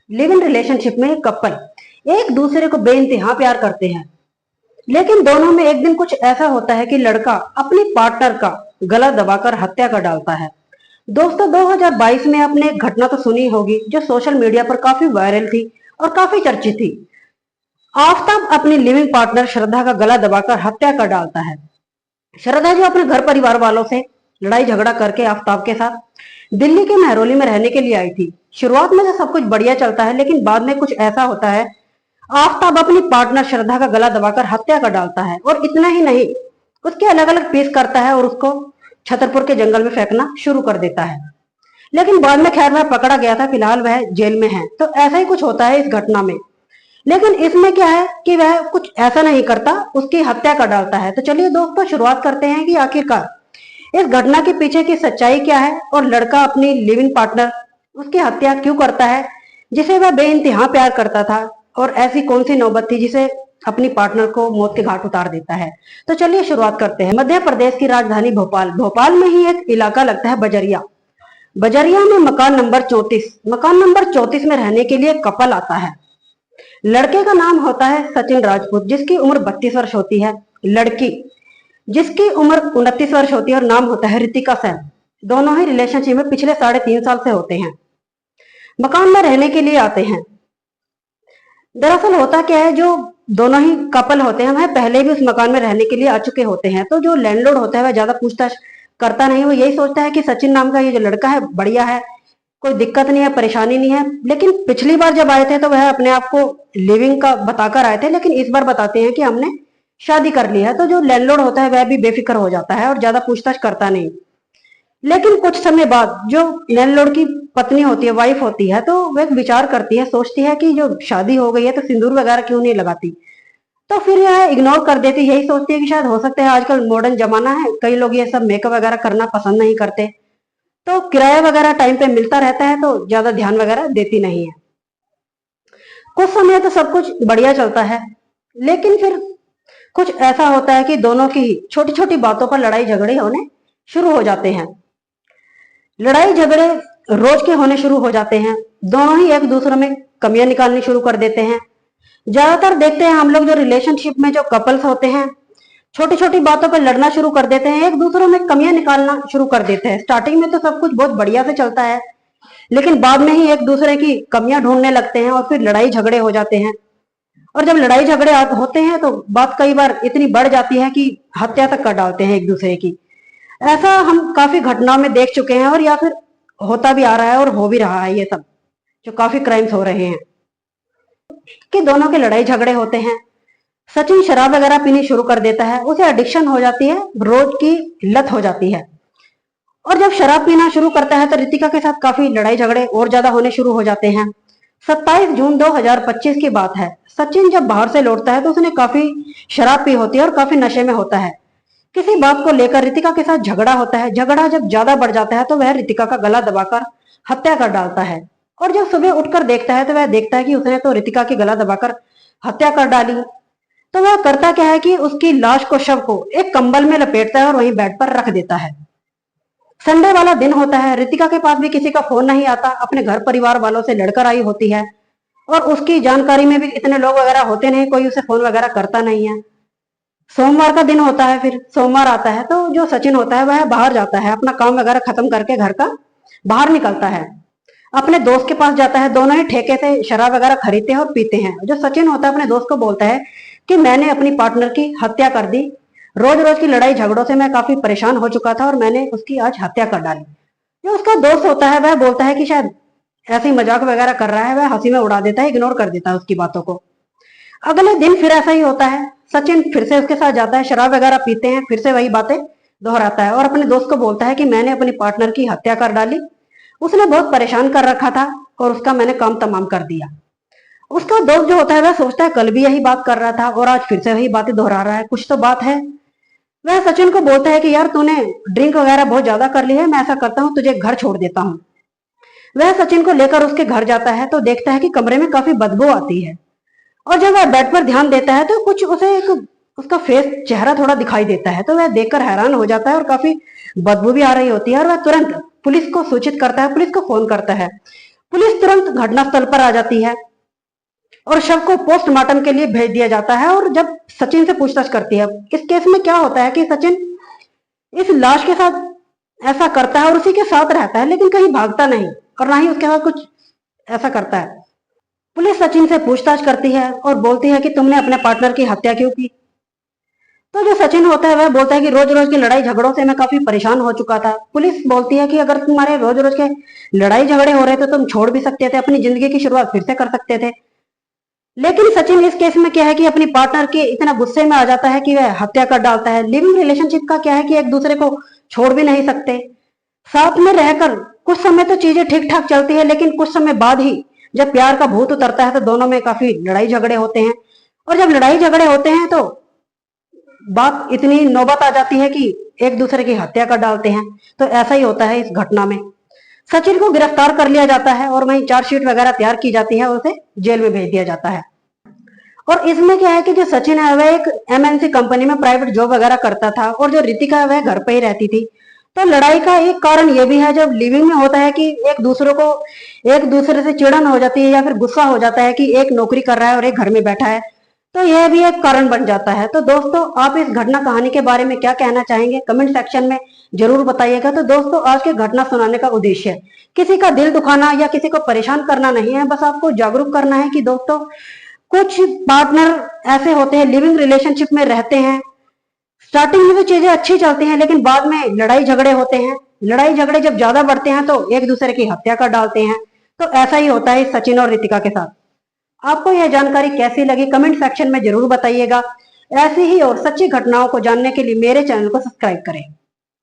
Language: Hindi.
लिव इन रिलेशनशिप में कपल एक दूसरे को बेइंतहा प्यार करते हैं, लेकिन दोनों में एक दिन कुछ ऐसा होता है कि लड़का अपनी पार्टनर का गला दबाकर हत्या कर डालता है। दोस्तों, 2022 में आपने एक घटना तो सुनी होगी जो सोशल मीडिया पर काफी वायरल थी और काफी चर्चित थी। आफताब अपनी लिविंग पार्टनर श्रद्धा का गला दबाकर हत्या कर डालता है। श्रद्धा जो अपने घर परिवार वालों से लड़ाई झगड़ा करके आफताब के साथ दिल्ली के महरौली में रहने के लिए आई थी। शुरुआत में तो सब कुछ बढ़िया चलता है, लेकिन बाद में कुछ ऐसा होता है, आफताब अपनी पार्टनर श्रद्धा का गला दबाकर हत्या कर डालता है और इतना ही नहीं, उसके अलग अलग पीस करता है और उसको छतरपुर के जंगल में फेंकना शुरू कर देता है। लेकिन बाद में खैर वह पकड़ा गया था, फिलहाल वह जेल में है। तो ऐसा ही कुछ होता है इस घटना में, लेकिन इसमें क्या है कि वह कुछ ऐसा नहीं करता, उसकी हत्या कर डालता है। तो चलिए दोस्तों, शुरुआत करते हैं कि आखिरकार इस घटना के पीछे की सच्चाई क्या है और लड़का अपनी लिविंग पार्टनर उसकी हत्या क्यों करता है, जिसे वह बेइंतहा प्यार करता था, और ऐसी कौन सी नौबत थी जिसे अपनी पार्टनर को मौत के घाट उतार देता है। तो चलिए शुरुआत करते हैं। मध्य प्रदेश की राजधानी भोपाल में ही एक इलाका लगता है बजरिया। बजरिया में मकान नंबर 34 में रहने के लिए कपल आता है। लड़के का नाम होता है सचिन राजपूत, जिसकी उम्र 32 वर्ष होती है। लड़की जिसकी उम्र 29 वर्ष होती है और नाम होता है रितिका सेन। दोनों ही रिलेशनशिप में पिछले 3.5 साल से होते हैं। मकान में रहने के लिए आते हैं। दरअसल होता क्या है, जो दोनों ही कपल होते हैं वह पहले भी उस मकान में रहने के लिए आ चुके होते हैं। तो जो लैंडलॉर्ड होता है वह ज्यादा पूछताछ करता नहीं, वो यही सोचता है कि सचिन नाम का ये जो लड़का है बढ़िया है, कोई दिक्कत नहीं है, परेशानी नहीं है। लेकिन पिछली बार जब आए थे तो वह अपने आप को लिविंग का बताकर आए थे, लेकिन इस बार बताते हैं कि हमने शादी कर ली है। तो जो लैंडलॉर्ड होता है वह भी बेफिक्र हो जाता है और ज्यादा पूछताछ करता नहीं। लेकिन कुछ समय बाद जो लैंडलॉर्ड की पत्नी होती है, वाइफ होती है, तो वह एक विचार करती है, सोचती है कि जो शादी हो गई है तो सिंदूर वगैरह क्यों नहीं लगाती। तो फिर यह इग्नोर कर देती, यही सोचती है कि शायद हो सकता है आजकल मॉडर्न जमाना है, कई लोग ये सब मेकअप वगैरह करना पसंद नहीं करते, तो किराया वगैरह टाइम पे मिलता रहता है, तो ज्यादा ध्यान वगैरह देती नहीं है। कुछ समय तो सब कुछ बढ़िया चलता है, लेकिन फिर कुछ ऐसा होता है कि दोनों की छोटी छोटी बातों पर लड़ाई झगड़े होने शुरू हो जाते हैं। लड़ाई झगड़े रोज के होने शुरू हो जाते हैं। दोनों ही एक दूसरे में कमियां निकालनी शुरू कर देते हैं। ज्यादातर देखते हैं हम लोग जो रिलेशनशिप में जो कपल्स होते हैं, छोटी छोटी बातों पर लड़ना शुरू कर देते हैं, एक दूसरे में कमियां निकालना शुरू कर देते हैं। स्टार्टिंग में तो सब कुछ बहुत बढ़िया से चलता है, लेकिन बाद में ही एक दूसरे की कमियां ढूंढने लगते हैं और फिर लड़ाई झगड़े हो जाते हैं। और जब लड़ाई झगड़े होते हैं तो बात कई बार इतनी बढ़ जाती है कि हत्या तक कर डालते हैं एक दूसरे की। ऐसा हम काफी घटनाओं में देख चुके हैं, और या फिर होता भी आ रहा है और हो भी रहा है। ये सब जो काफी क्राइम्स हो रहे हैं कि दोनों के लड़ाई झगड़े होते हैं। सचिन शराब वगैरह पीनी शुरू कर देता है, उसे एडिक्शन हो जाती है, रोज की लत हो जाती है। और जब शराब पीना शुरू करता है तो रितिका के साथ काफी लड़ाई झगड़े और ज्यादा होने शुरू हो जाते हैं। 27 जून 2025 की बात है। सचिन जब बाहर से लौटता है तो उसने काफी शराब पी होती है और काफी नशे में होता है। किसी बात को लेकर रितिका के साथ झगड़ा होता है। झगड़ा जब ज्यादा बढ़ जाता है तो वह रितिका का गला दबाकर हत्या कर डालता है। और जब सुबह उठकर देखता है तो वह देखता है कि उसने तो रितिका की गला दबाकर हत्या कर डाली। तो वह करता क्या है कि उसकी लाश को, शव को एक कंबल में लपेटता है और वहीं बेड पर रख देता है। संडे वाला दिन होता है। रितिका के पास भी किसी का फोन नहीं आता, अपने घर परिवार वालों से लड़कर आई होती है, और उसकी जानकारी में भी इतने लोग वगैरह होते नहीं, कोई उसे फोन वगैरह करता नहीं है। सोमवार का दिन होता है, फिर सोमवार आता है तो जो सचिन होता है वह बाहर जाता है, अपना काम वगैरह खत्म करके घर का बाहर निकलता है, अपने दोस्त के पास जाता है। दोनों ही ठेके से शराब वगैरह खरीदते हैं और पीते हैं। जो सचिन होता है अपने दोस्त को बोलता है कि मैंने अपनी पार्टनर की हत्या कर दी, रोज रोज की लड़ाई झगड़ों से मैं काफी परेशान हो चुका था और मैंने उसकी आज हत्या कर डाली। जो उसका दोस्त होता है वह बोलता है कि शायद ऐसे ही मजाक वगैरह कर रहा है, वह हंसी में उड़ा देता है, इग्नोर कर देता है उसकी बातों को। अगले दिन फिर ऐसा ही होता है। सचिन फिर से उसके साथ जाता है, शराब वगैरह पीते हैं, फिर से वही बातें दोहराता है और अपने दोस्त को बोलता है कि मैंने अपनी पार्टनर की हत्या कर डाली, उसने बहुत परेशान कर रखा था और उसका मैंने काम तमाम कर दिया। उसका दोस्त जो होता है वह सोचता है कल भी यही बात कर रहा था और आज फिर से वही बातें दोहरा रहा है, कुछ तो बात है। वह सचिन को बोलता है कि यार तूने ड्रिंक वगैरह बहुत ज्यादा कर ली है, मैं ऐसा करता हूँ तुझे घर छोड़ देता हूँ। वह सचिन को लेकर उसके घर जाता है तो देखता है कि कमरे में काफी बदबू आती है, और जब वह बेड पर ध्यान देता है तो कुछ उसे एक उसका चेहरा थोड़ा दिखाई देता है। तो वह देखकर हैरान हो जाता है और काफी बदबू भी आ रही होती है, और वह तुरंत पुलिस को सूचित करता है, पुलिस को फोन करता है। पुलिस तुरंत घटनास्थल पर आ जाती है और शव को पोस्टमार्टम के लिए भेज दिया जाता है। और जब सचिन से पूछताछ करती है, इस केस में क्या होता है कि सचिन इस लाश के साथ ऐसा करता है और उसी के साथ रहता है, लेकिन कहीं भागता नहीं और ना ही उसके साथ कुछ ऐसा करता है। पुलिस सचिन से पूछताछ करती है और बोलती है कि तुमने अपने पार्टनर की हत्या क्यों की। तो जो सचिन होता है वह बोलता है कि रोज रोज की लड़ाई झगड़ों से मैं काफी परेशान हो चुका था। पुलिस बोलती है कि अगर तुम्हारे रोज रोज के लड़ाई झगड़े हो रहे थे तो तुम छोड़ भी सकते थे, अपनी जिंदगी की शुरुआत फिर से कर सकते थे। लेकिन सचिन इस केस में क्या है कि अपनी पार्टनर के इतना गुस्से में आ जाता है कि वह हत्या कर डालता है। लिविंग रिलेशनशिप का क्या है कि एक दूसरे को छोड़ भी नहीं सकते, साथ में रहकर कुछ समय तो चीजें ठीक ठाक चलती है, लेकिन कुछ समय बाद ही जब प्यार का भूत उतरता है तो दोनों में काफी लड़ाई झगड़े होते हैं। और जब लड़ाई झगड़े होते हैं तो बात इतनी नौबत आ जाती है कि एक दूसरे की हत्या कर डालते हैं। तो ऐसा ही होता है इस घटना में। सचिन को गिरफ्तार कर लिया जाता है और वहीं चार्जशीट वगैरह तैयार की जाती है और उसे जेल में भेज दिया जाता है। और इसमें क्या है कि जो सचिन है वह एक एमएनसी कंपनी में प्राइवेट जॉब वगैरह करता था और जो रितिका है वह घर पे ही रहती थी। तो लड़ाई का एक कारण यह भी है, जब लिविंग में होता है कि एक दूसरे से चिड़न हो जाती है या फिर गुस्सा हो जाता है कि एक नौकरी कर रहा है और एक घर में बैठा है, तो यह भी एक कारण बन जाता है। तो दोस्तों, आप इस घटना कहानी के बारे में क्या कहना चाहेंगे कमेंट सेक्शन में जरूर बताइएगा। तो दोस्तों, आज के घटना सुनाने का उद्देश्य किसी का दिल दुखाना या किसी को परेशान करना नहीं है, बस आपको जागरूक करना है कि दोस्तों कुछ पार्टनर ऐसे होते हैं, लिविंग रिलेशनशिप में रहते हैं, स्टार्टिंग में तो चीजें अच्छी चलती हैं लेकिन बाद में लड़ाई झगड़े होते हैं। लड़ाई झगड़े जब ज्यादा बढ़ते हैं तो एक दूसरे की हत्या कर डालते हैं। तो ऐसा ही होता है सचिन और रितिका के साथ। आपको यह जानकारी कैसी लगी कमेंट सेक्शन में जरूर बताइएगा। ऐसी ही और सच्ची घटनाओं को जानने के लिए मेरे चैनल को सब्सक्राइब करें।